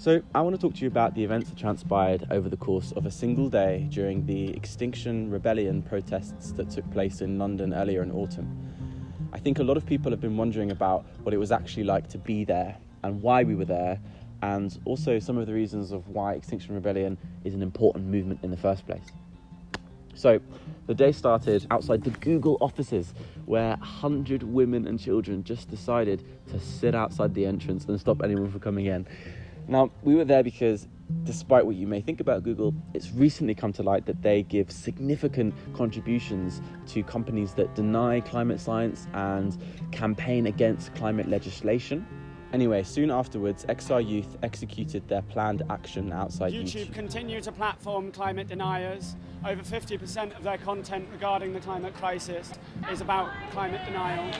So I want to talk to you about the events that transpired over the course of a single day during the Extinction Rebellion protests that took place in London earlier in autumn. I think a lot of people have been wondering about what it was actually like to be there and why we were there, and also some of the reasons of why Extinction Rebellion is an important movement in the first place. So the day started outside the Google offices, where 100 women and children just decided to sit outside the entrance and stop anyone from coming in. Now, we were there because, despite what you may think about Google, it's recently come to light that they give significant contributions to companies that deny climate science and campaign against climate legislation. Anyway, soon afterwards, XR Youth executed their planned action outside YouTube. YouTube continue to platform climate deniers. Over 50% of their content regarding the climate crisis is about climate denial.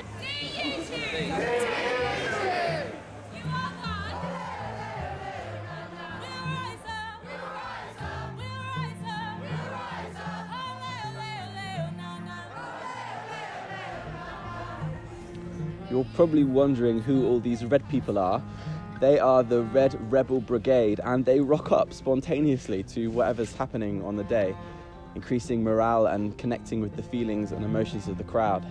You're probably wondering who all these red people are. They are the Red Rebel Brigade, and they rock up spontaneously to whatever's happening on the day, increasing morale and connecting with the feelings and emotions of the crowd.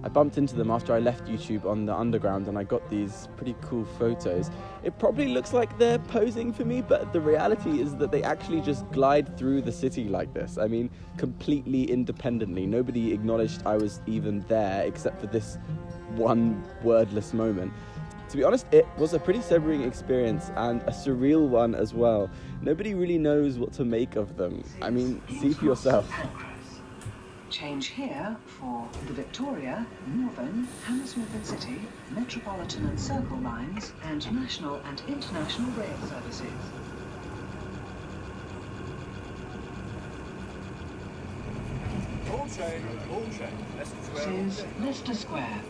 I bumped into them after I left YouTube on the underground, and I got these pretty cool photos. It probably looks like they're posing for me, but the reality is that they actually just glide through the city like this. I mean, completely independently. Nobody acknowledged I was even there except for this one wordless moment. To be honest, it was a pretty sobering experience and a surreal one as well. Nobody really knows what to make of them. I mean, see for yourself. Change here for the Victoria, Northern, Hammersmith and City, Metropolitan and Circle lines, and national and international rail services. All train, This is Leicester Square.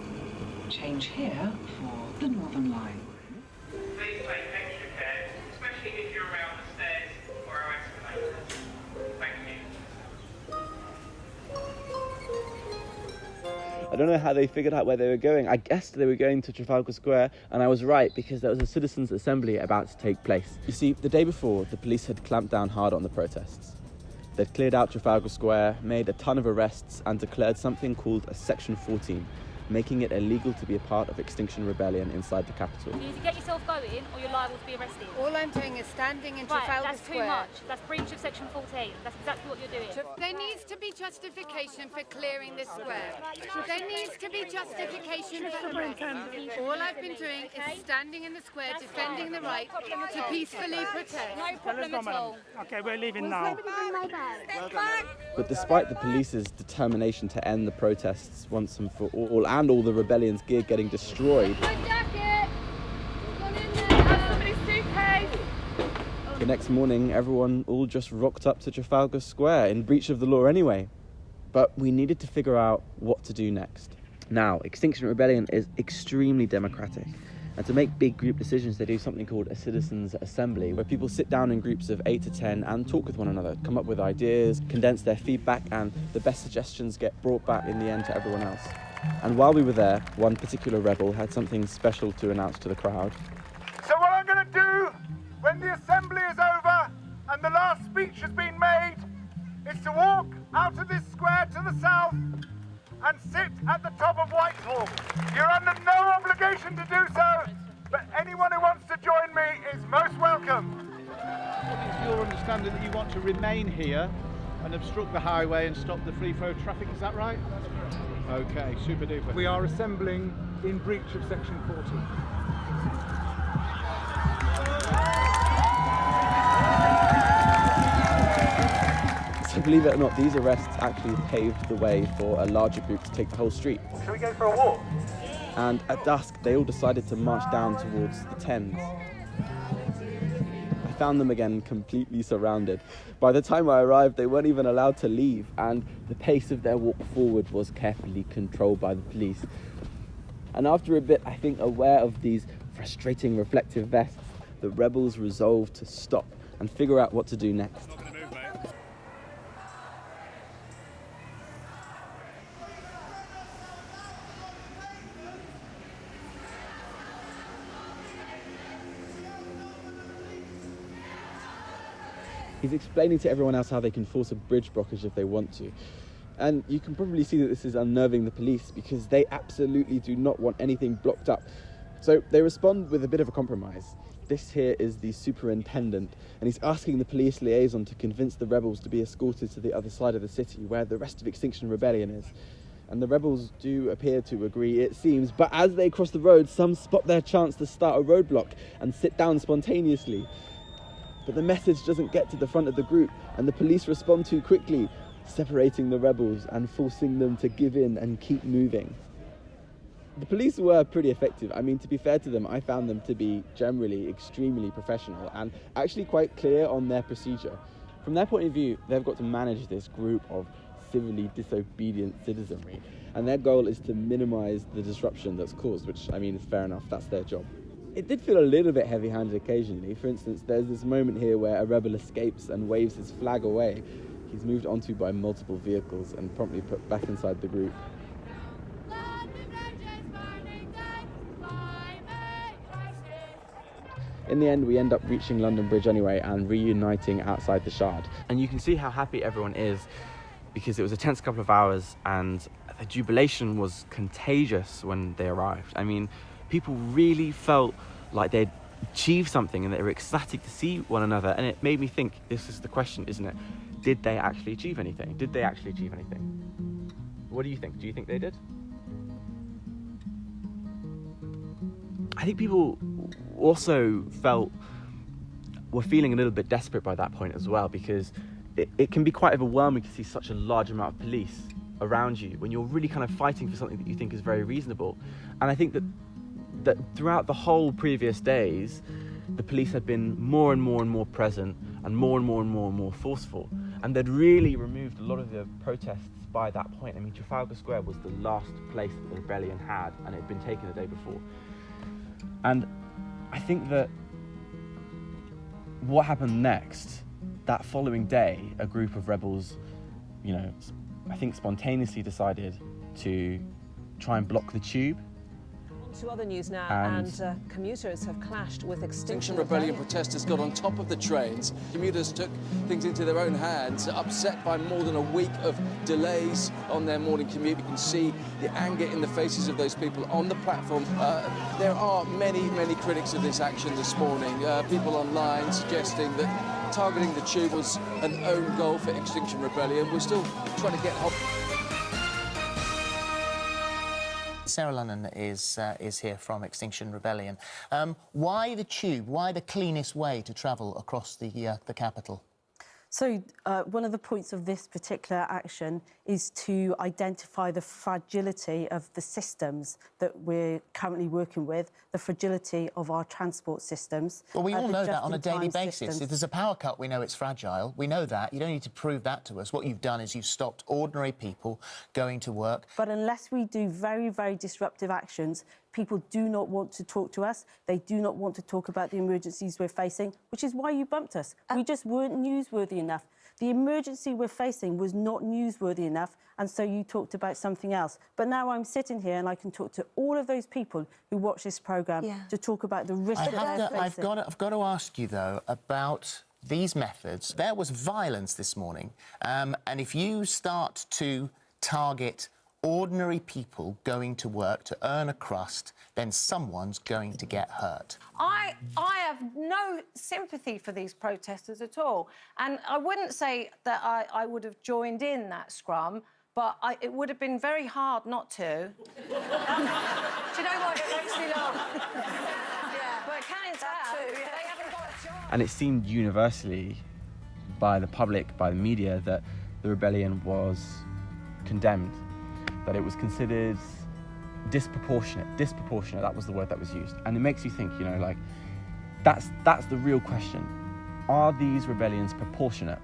Change here for the Northern line. Please take extra care, especially if you're around the stairs or our escalators. Thank you. I don't know how they figured out where they were going. I guessed they were going to Trafalgar Square, and I was right because there was a citizens' assembly about to take place. You see, the day before, the police had clamped down hard on the protests. They'd cleared out Trafalgar Square, made a ton of arrests, and declared something called a Section 14, making it illegal to be a part of Extinction Rebellion inside the capital. You need to get yourself going or you're liable to be arrested. All I'm doing is standing in Trafalgar that's Square. too much. That's breach of Section 14. That's exactly what you're doing. There needs to be justification for clearing this square. There needs to be justification for arrests. All I've been doing is standing in the square, defending the right to peacefully protest. No problem at all. Okay, we're leaving now. But despite the police's determination to end the protests once and for all, and all the rebellion's gear getting destroyed, My jacket! Gone in there. Have somebody's suitcase. the next morning everyone all just rocked up to Trafalgar Square in breach of the law anyway. But we needed to figure out what to do next. Now, Extinction Rebellion is extremely democratic. And to make big group decisions, they do something called a citizens' assembly, where people sit down in groups of 8 to 10 and talk with one another, come up with ideas, condense their feedback, and the best suggestions get brought back in the end to everyone else. And while we were there, one particular rebel had something special to announce to the crowd. So what I'm going to do when the assembly is over and the last speech has been made is to walk out of this square to the south and sit at the top of Whitehall. You're under no obligation to do so, but anyone who wants to join me is most welcome. It's your understanding that you want to remain here and obstruct the highway and stop the free flow of traffic, is that right? Okay, super duper. We are assembling in breach of Section 14. So believe it or not, these arrests actually paved the way for a larger group to take the whole street. Shall we go for a walk? And at dusk, they all decided to march down towards the Thames. I found them again completely surrounded. By the time I arrived, they weren't even allowed to leave, and the pace of their walk forward was carefully controlled by the police. And after a bit, I think aware of these frustrating reflective vests, the rebels resolved to stop and figure out what to do next. He's explaining to everyone else how they can force a bridge blockage if they want to. And you can probably see that this is unnerving the police because they absolutely do not want anything blocked up. So they respond with a bit of a compromise. This here is the superintendent, and he's asking the police liaison to convince the rebels to be escorted to the other side of the city where the rest of Extinction Rebellion is. And the rebels do appear to agree, it seems, but as they cross the road, some spot their chance to start a roadblock and sit down spontaneously. But the message doesn't get to the front of the group, and the police respond too quickly, separating the rebels and forcing them to give in and keep moving. The police were pretty effective. I mean, to be fair to them, I found them to be generally extremely professional and actually quite clear on their procedure. From their point of view, they've got to manage this group of civilly disobedient citizenry, and their goal is to minimise the disruption that's caused, which, I mean, is fair enough, that's their job. It did feel a little bit heavy-handed occasionally. For instance, there's this moment here where a rebel escapes and waves his flag away. He's moved onto by multiple vehicles and promptly put back inside the group. In the end, we end up reaching London Bridge anyway and reuniting outside the Shard. And you can see how happy everyone is because it was a tense couple of hours and the jubilation was contagious when they arrived. I mean, people really felt like they'd achieved something and they were ecstatic to see one another. And it made me think, this is the question, isn't it? Did they actually achieve anything? Did they actually achieve anything? What do you think? Do you think they did? I think people also were feeling a little bit desperate by that point as well, because it can be quite overwhelming to see such a large amount of police around you when you're really kind of fighting for something that you think is very reasonable. And I think that throughout the whole previous days, the police had been more and more present and more forceful, and they'd really removed a lot of the protests by that point. I mean, Trafalgar Square was the last place that the rebellion had, and it had been taken the day before. And I think that what happened next, that following day, a group of rebels, I think spontaneously decided to try and block the tube. To other news now, and commuters have clashed with Extinction Rebellion protesters got on top of the trains. Commuters took things into their own hands, upset by more than a week of delays on their morning commute. You can see the anger in the faces of those people on the platform. There are many critics of this action this morning. People online suggesting that targeting the tube was an own goal for Extinction Rebellion. We're still trying to get hot. Sarah Lunnan is here from Extinction Rebellion. Why the tube? Why the cleanest way to travel across the capital? So one of the points of this particular action is to identify the fragility of the systems that we're currently working with, the fragility of our transport systems. Well, we all know that on a daily basis. If there's a power cut, we know it's fragile. We know that. You don't need to prove that to us. What you've done is you've stopped ordinary people going to work. But unless we do very disruptive actions, people do not want to talk to us. They do not want to talk about the emergencies we're facing, which is why you bumped us. We just weren't newsworthy enough. The emergency we're facing was not newsworthy enough, and so you talked about something else. But now I'm sitting here and I can talk to all of those people who watch this programme to talk about the risk that they're facing. I've got to ask you, though, about these methods. There was violence this morning, and if you start to target ordinary people going to work to earn a crust, then someone's going to get hurt. I have no sympathy for these protesters at all. And I wouldn't say that I would have joined in that scrum, but it would have been very hard not to. Do you know what? It makes me laugh. Yeah, but it can too. They haven't got a job. And it seemed universally by the public, by the media, that the rebellion was condemned, that it was considered disproportionate, that was the word that was used. And it makes you think, that's the real question. Are these rebellions proportionate?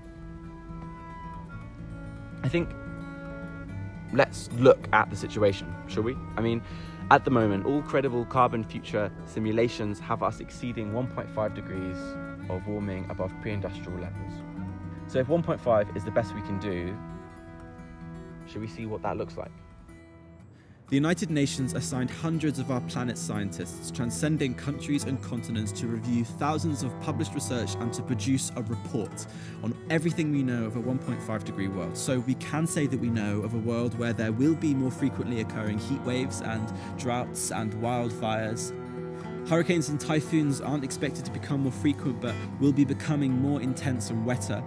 I think, let's look at the situation, shall we? I mean, at the moment, all credible carbon future simulations have us exceeding 1.5 degrees of warming above pre-industrial levels. So if 1.5 is the best we can do, should we see what that looks like? The United Nations assigned hundreds of our planet's scientists, transcending countries and continents, to review thousands of published research and to produce a report on everything we know of a 1.5 degree world. So we can say that we know of a world where there will be more frequently occurring heat waves and droughts and wildfires. Hurricanes and typhoons aren't expected to become more frequent, but will be becoming more intense and wetter.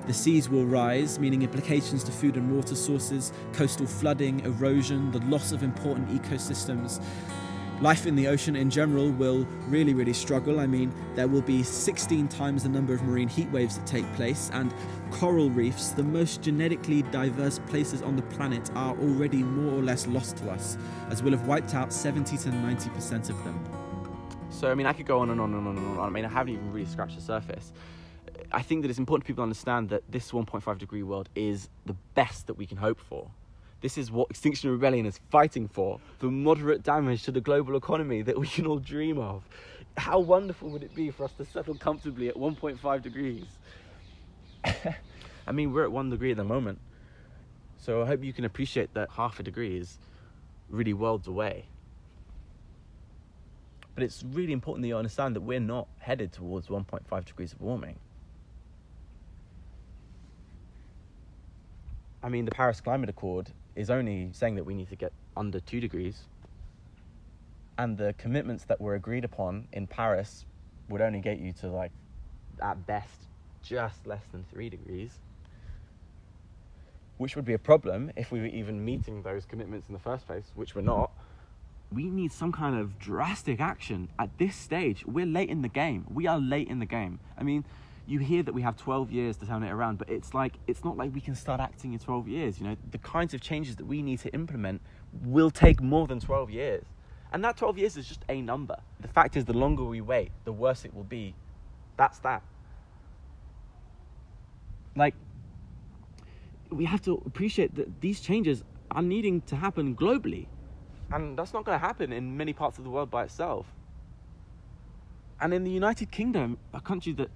The seas will rise, meaning implications to food and water sources, coastal flooding, erosion, the loss of important ecosystems. Life in the ocean in general will really struggle. I mean, there will be 16 times the number of marine heat waves that take place, and coral reefs, the most genetically diverse places on the planet, are already more or less lost to us, as we'll have wiped out 70 to 90% of them. So, I mean, I could go on and on and on and on. I mean, I haven't even really scratched the surface. I think that it's important for people to understand that this 1.5 degree world is the best that we can hope for. This is what Extinction Rebellion is fighting for moderate damage to the global economy that we can all dream of. How wonderful would it be for us to settle comfortably at 1.5 degrees? I mean, we're at 1 degree at the moment. So I hope you can appreciate that half a degree is really worlds away. But it's really important that you understand that we're not headed towards 1.5 degrees of warming. I mean, the Paris Climate Accord is only saying that we need to get under 2 degrees. And the commitments that were agreed upon in Paris would only get you to, like, at best, just less than 3 degrees. Which would be a problem if we were even meeting those commitments in the first place, which we're not. We need some kind of drastic action at this stage. We're late in the game. We are late in the game. I mean, you hear that we have 12 years to turn it around, but it's not like we can start acting in 12 years. You know, the kinds of changes that we need to implement will take more than 12 years. And that 12 years is just a number. The fact is, the longer we wait, the worse it will be. That's that. Like, we have to appreciate that these changes are needing to happen globally. And that's not going to happen in many parts of the world by itself. And in the United Kingdom, a country that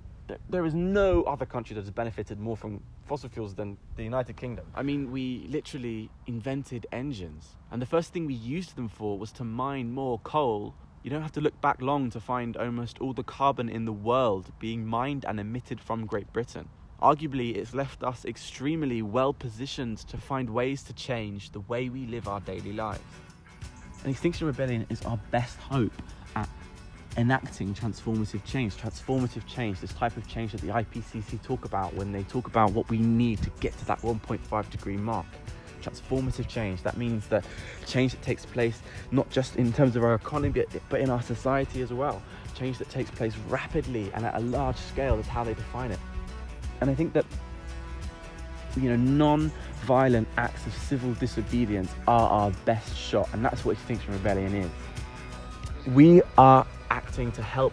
there is no other country that has benefited more from fossil fuels than the United Kingdom. I mean, we literally invented engines. And the first thing we used them for was to mine more coal. You don't have to look back long to find almost all the carbon in the world being mined and emitted from Great Britain. Arguably, it's left us extremely well positioned to find ways to change the way we live our daily lives. And Extinction Rebellion is our best hope at enacting transformative change, this type of change that the IPCC talk about when they talk about what we need to get to that 1.5 degree mark. Transformative change, that means that change that takes place not just in terms of our economy, but in our society as well. Change that takes place rapidly and at a large scale is how they define it. And I think that, you know, non-violent acts of civil disobedience are our best shot, and that's what Extinction Rebellion is. We are acting to help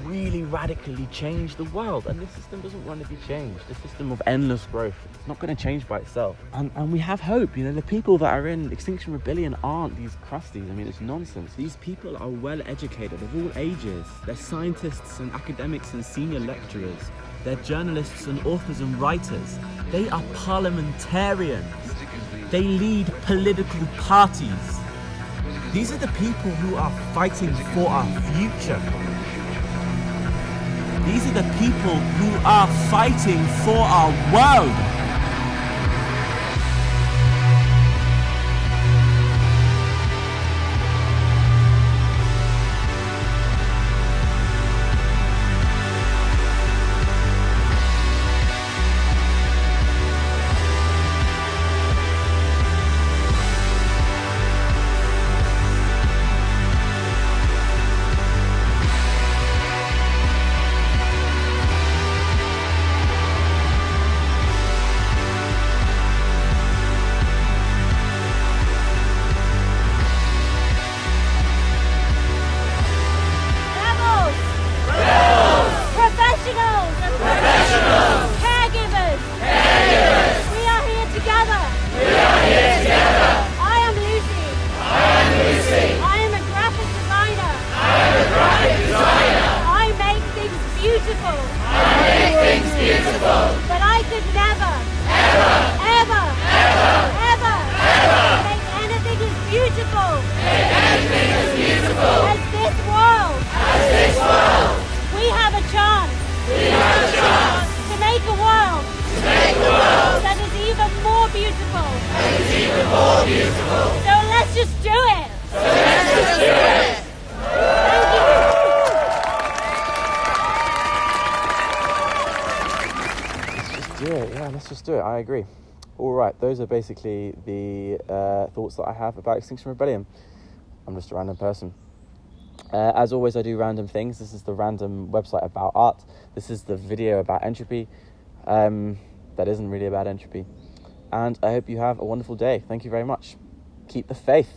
really radically change the world, and this system doesn't want to be changed. The system of endless growth, it's not going to change by itself. And we have hope. You know, the people that are in Extinction Rebellion aren't these crusties. I mean, it's nonsense. These people are well educated, of all ages. They're scientists and academics and senior lecturers. They're journalists and authors and writers. They are parliamentarians. They lead political parties. These are the people who are fighting for our future. These are the people who are fighting for our world. Ever, ever, ever, ever make anything as beautiful. Make everything as beautiful as this world. As this world. We have a chance. We have a chance to make a world. To make a world that is even more beautiful. That is even more beautiful. So let's just do it. So let's just do it. Thank you. Yeah, let's just do it. I agree. All right, those are basically the thoughts that I have about Extinction Rebellion. I'm just a random person. As always, I do random things. This is the random website about art. This is the video about entropy. That isn't really about entropy. And I hope you have a wonderful day. Thank you very much. Keep the faith.